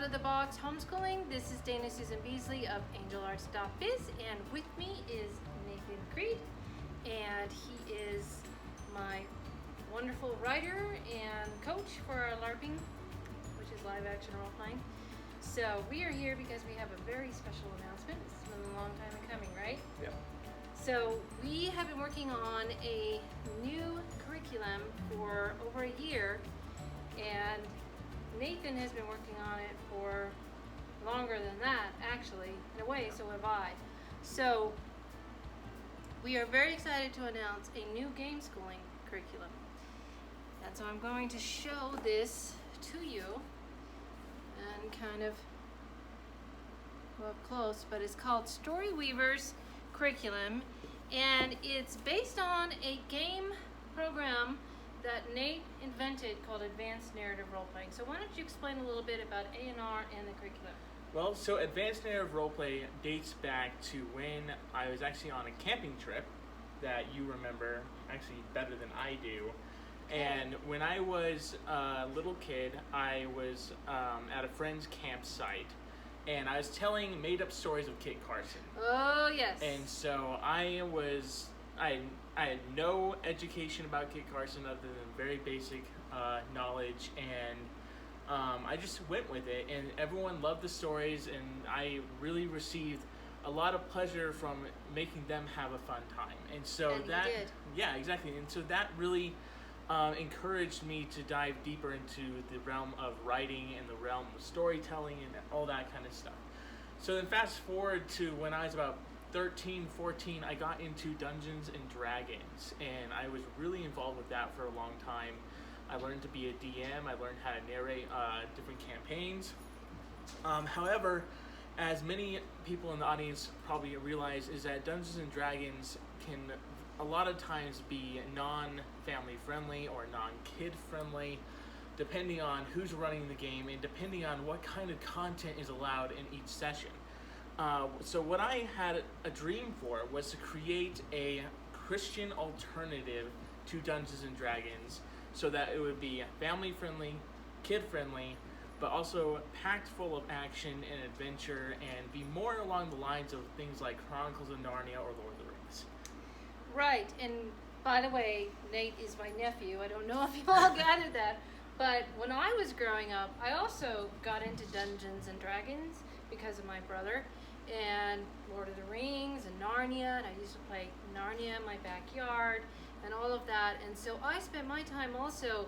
Out of the Box Homeschooling. This is Dana Susan Beasley of AngelArts.biz, and with me is Nathan Creed, and he is my wonderful writer and coach for our LARPing, which is live action role playing. So we are here because we have a very special announcement. This has been a long time in coming, right? Yeah. So we have been working on a new curriculum for over a year, and Nathan has been working on it for longer than that, actually, in a way, so have I. So we are very excited to announce a new Gameschooling curriculum. And so I'm going to show this to you and kind of go up close, but it's called Story Weaver's Curriculum, and it's based on a game program that Nate invented called Advanced Narrative Role Playing. So why don't you explain a little bit about A&R and the curriculum? Well, so Advanced Narrative Roleplay dates back to when I was actually on a camping trip that you remember actually better than I do. And when I was a little kid, I was at a friend's campsite, and I was telling made-up stories of Kit Carson. Oh, yes. And so I had no education about Kit Carson other than very basic knowledge, and I just went with it, and everyone loved the stories, and I really received a lot of pleasure from making them have a fun time. And so and that, you did. yeah, exactly. And so that really encouraged me to dive deeper into the realm of writing and the realm of storytelling and all that kind of stuff. So then fast forward to when I was about 13, 14, I got into Dungeons and Dragons, and I was really involved with that for a long time. I learned to be a DM, I learned how to narrate different campaigns. However, as many people in the audience probably realize, is that Dungeons and Dragons can a lot of times be non-family friendly or non-kid friendly, depending on who's running the game and depending on what kind of content is allowed in each session. So what I had a dream for was to create a Christian alternative to Dungeons and Dragons so that it would be family friendly, kid friendly, but also packed full of action and adventure and be more along the lines of things like Chronicles of Narnia or Lord of the Rings. Right, and by the way, Nate is my nephew. I don't know if you all gathered that, but when I was growing up, I also got into Dungeons and Dragons because of my brother, and Lord of the Rings and Narnia, and I used to play Narnia in my backyard and all of that. And so I spent my time also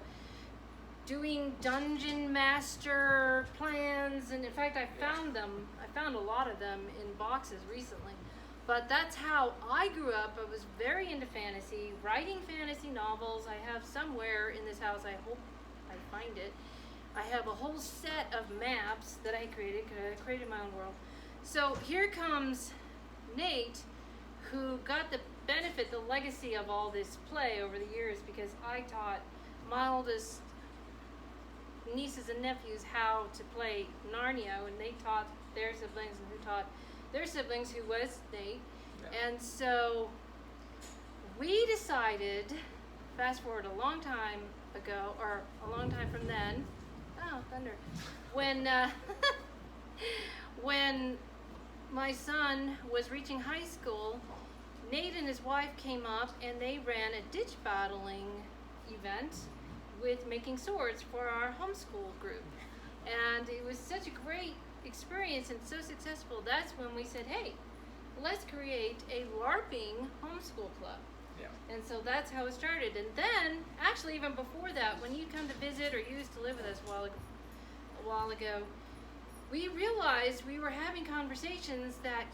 doing dungeon master plans, and in fact I found a lot of them in boxes recently. But that's how I grew up. I was very into fantasy, writing fantasy novels. I have somewhere in this house, I hope I find it, I have a whole set of maps that I created because I created my own world. So here comes Nate, who got the benefit, the legacy of all this play over the years, because I taught my oldest nieces and nephews how to play Narnia, and they taught their siblings, and who taught their siblings, who was Nate. Yeah. And so we decided, fast forward a long time ago, or a long time from then, oh, thunder, when my son was reaching high school, Nate and his wife came up and they ran a ditch battling event with making swords for our homeschool group. And it was such a great experience and so successful. That's when we said, hey, let's create a LARPing homeschool club. Yeah. And so that's how it started. And then, actually even before that, when you come to visit or you used to live with us a while ago, we realized we were having conversations that,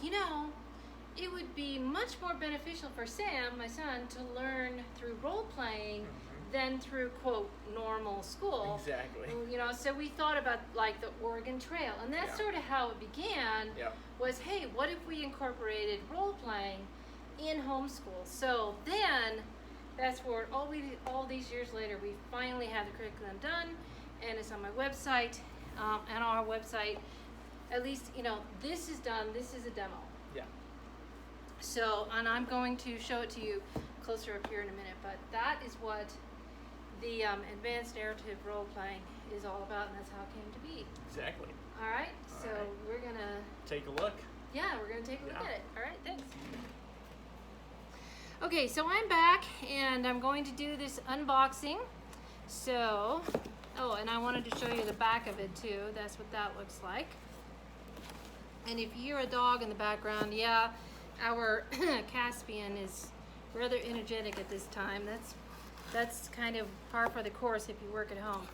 it would be much more beneficial for Sam, my son, to learn through role playing than through, quote, normal school. Exactly. So we thought about like the Oregon Trail, and that's sort of how it began. Yeah. Was, hey, what if we incorporated role playing in homeschool? So then, fast forward all these years later, we finally have the curriculum done, and it's on my website, and our website. At least, this is done. This is a demo. Yeah. So, and I'm going to show it to you closer up here in a minute, but that is what the advanced narrative role playing is all about, and that's how it came to be. Exactly. All right, All so right. we're gonna Take a look. we're gonna take a look Yeah. at it. All right, thanks. Okay, so I'm back and I'm going to do this unboxing. So, oh, and I wanted to show you the back of it too. That's what that looks like. And if you hear a dog in the background, yeah, our Caspian is rather energetic at this time. That's kind of par for the course if you work at home.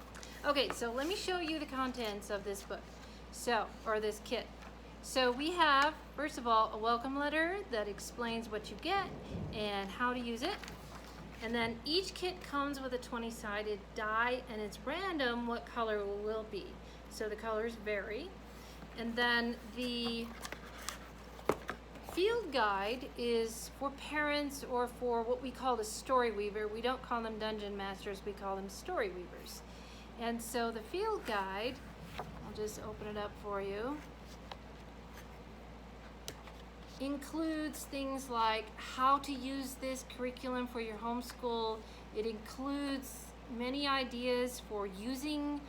Okay, so let me show you the contents of this book. Or this kit. So we have, first of all, a welcome letter that explains what you get and how to use it. And then each kit comes with a 20-sided die, and it's random what color it will be. So the colors vary. And then the field guide is for parents or for what we call the story weaver. We don't call them dungeon masters, we call them story weavers. And so the field guide, I'll just open it up for you, includes things like how to use this curriculum for your homeschool. It includes many ideas for using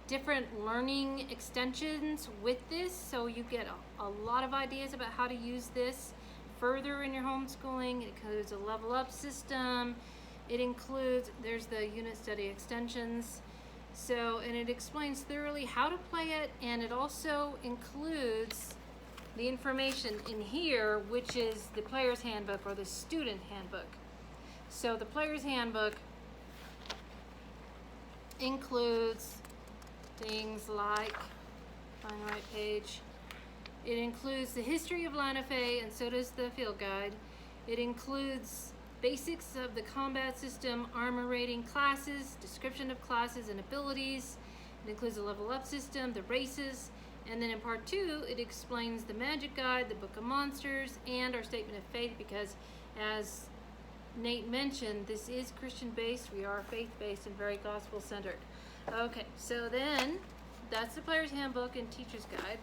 different learning extensions with this, so you get a lot of ideas about how to use this further in your homeschooling. It includes a level up system. It includes, there's the unit study extensions. So, and it explains thoroughly how to play it, and it also includes the information in here, which is the player's handbook or the student handbook. So the player's handbook includes things like, find the right page, it includes the history of Lanafe, and so does the field guide. It includes basics of the combat system, armor rating, classes, description of classes and abilities. It includes a level up system, the races, and then in part 2, it explains the magic guide, the book of monsters, and our statement of faith, because as Nate mentioned, this is Christian based, we are faith based and very gospel centered. Okay, so then that's the player's handbook and teacher's guide.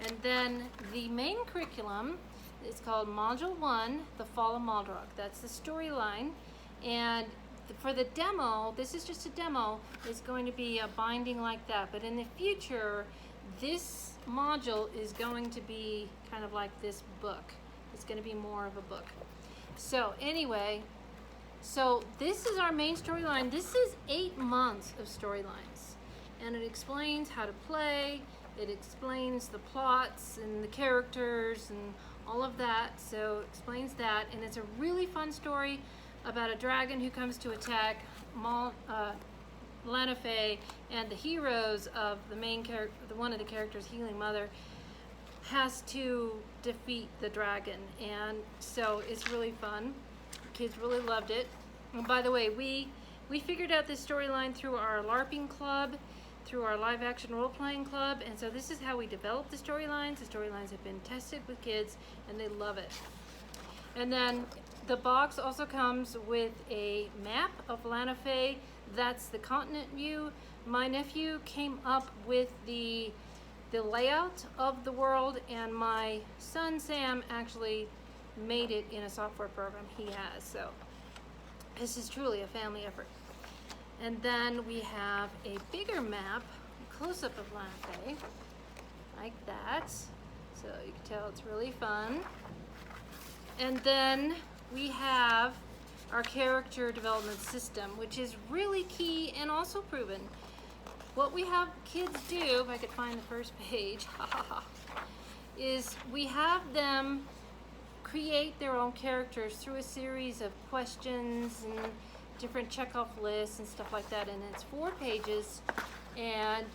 And then the main curriculum is called Module 1, The Fall of Maldrock. That's the storyline. And for the demo, this is just a demo, it's going to be a binding like that. But in the future, this module is going to be kind of like this book. It's going to be more of a book. So anyway, so this is our main storyline. This is 8 months of storylines. And it explains how to play. It explains the plots and the characters and all of that. So it explains that. And it's a really fun story about a dragon who comes to attack Lanafe, and the heroes of the main character, one of the characters, Healing Mother, has to defeat the dragon. And so it's really fun. Kids really loved it. And by the way, we figured out this storyline through our LARPing club, through our live action role playing club, and so this is how we developed the storylines. The storylines have been tested with kids and they love it. And then the box also comes with a map of Lanafe. That's the continent view. My nephew came up with the layout of the world, and my son Sam actually made it in a software program he has. So this is truly a family effort. And then we have a bigger map, a close-up of Lanafe, like that. So you can tell it's really fun. And then we have our character development system, which is really key and also proven. What we have kids do, if I could find the first page, is we have them create their own characters through a series of questions and different checkoff lists and stuff like that. And it's 4 pages and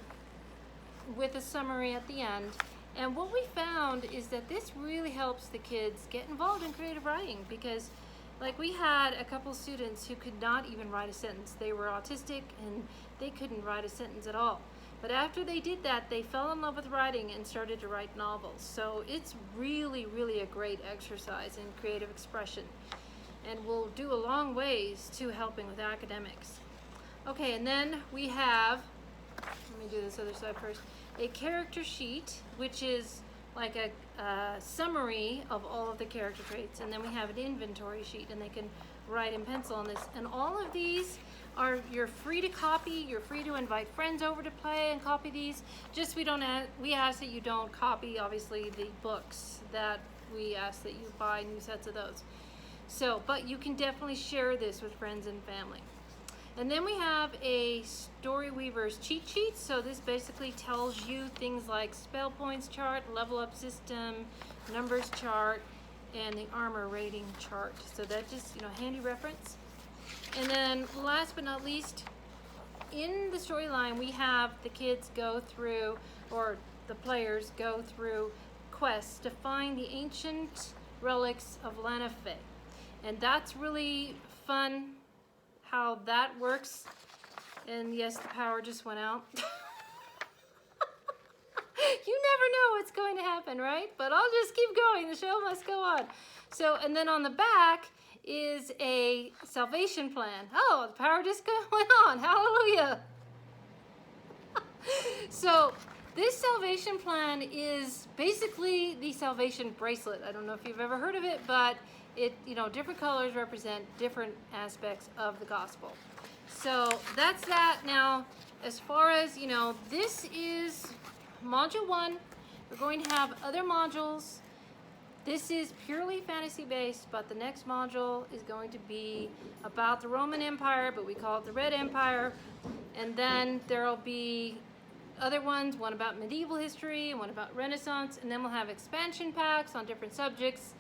with a summary at the end. And what we found is that this really helps the kids get involved in creative writing, because like we had a couple students who could not even write a sentence. They were autistic and they couldn't write a sentence at all. But after they did that, they fell in love with writing and started to write novels. So it's really, really a great exercise in creative expression, and will do a long ways to helping with academics. Okay, and then we have, let me do this other side first, a character sheet, which is like a summary of all of the character traits, and then we have an inventory sheet, and they can write in pencil on this. And all of these you're free to copy. You're free to invite friends over to play and copy these. Just we ask that you don't copy, obviously, the books. That we ask that you buy new sets of those. So, but you can definitely share this with friends and family. And then we have a Story Weaver's cheat sheet. So this basically tells you things like spell points chart, level up system, numbers chart, and the armor rating chart. So that just, handy reference. And then last but not least, in the storyline, we have the kids go through, or the players go through quests to find the ancient relics of Lanafe. And that's really fun how that works. And yes, the power just went out. You never know what's going to happen, right? But I'll just keep going. The show must go on. So, and then on the back is a salvation plan. Oh, the power just went on. Hallelujah. So this salvation plan is basically the salvation bracelet. I don't know if you've ever heard of it, but it, different colors represent different aspects of the gospel. So that's that. Now, as far as, this is Module 1. We're going to have other modules. This is purely fantasy based, but the next module is going to be about the Roman Empire, but we call it the Red Empire. And then there'll be other ones, one about medieval history, one about Renaissance, and then we'll have expansion packs on different subjects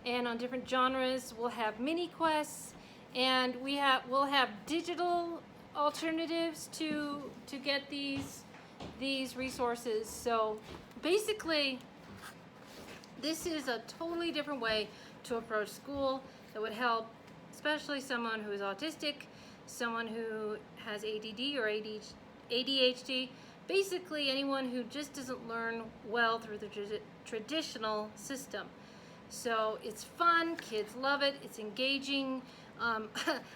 and on different genres. We'll have mini quests, and we'll have digital alternatives to get these resources. So basically, this is a totally different way to approach school that would help, especially someone who is autistic, someone who has ADD or ADHD, basically anyone who just doesn't learn well through the traditional system. So it's fun, kids love it, it's engaging.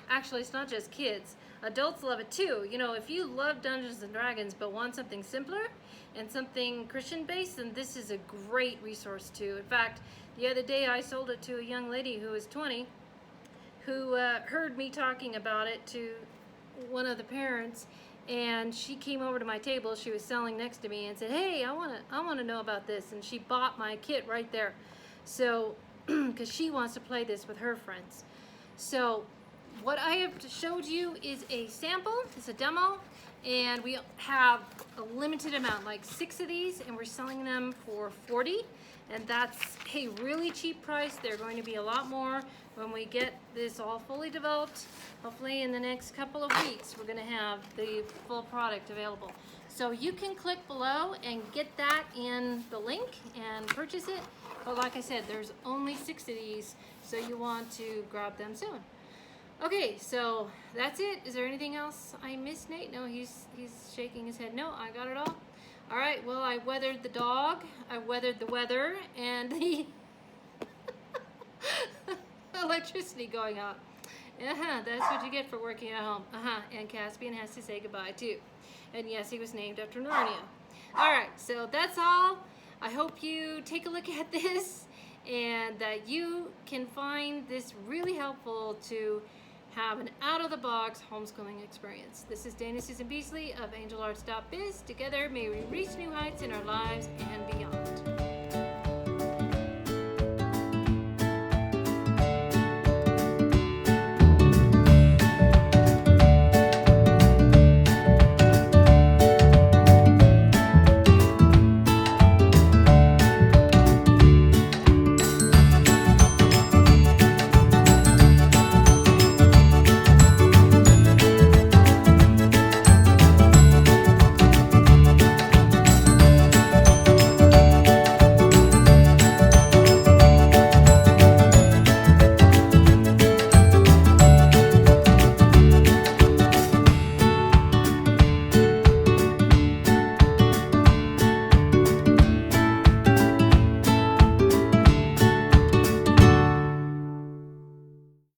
Actually, it's not just kids. Adults love it too. If you love Dungeons and Dragons but want something simpler and something Christian-based, then this is a great resource too. In fact, the other day I sold it to a young lady who is 20 who heard me talking about it to one of the parents, and she came over to my table. She was selling next to me and said, "Hey, I want to know about this," and she bought my kit right there. So, because she wants to play this with her friends. So what I have showed you is a sample, it's a demo, and we have a limited amount, like 6 of these, and we're selling them for $40, and that's a really cheap price. They're going to be a lot more when we get this all fully developed. Hopefully in the next couple of weeks, we're going to have the full product available. So you can click below and get that in the link and purchase it. But like I said, there's only 6 of these, so you want to grab them soon. Okay, so that's it. Is there anything else I missed, Nate? No, he's shaking his head. No, I got it all. All right, well, I weathered the dog, I weathered the weather, and the electricity going out. That's what you get for working at home. And Caspian has to say goodbye too. And yes, he was named after Narnia. All right, so that's all. I hope you take a look at this and that you can find this really helpful to have an out-of-the-box homeschooling experience. This is Dana Susan Beasley of angelarts.biz. Together, may we reach new heights in our lives and beyond.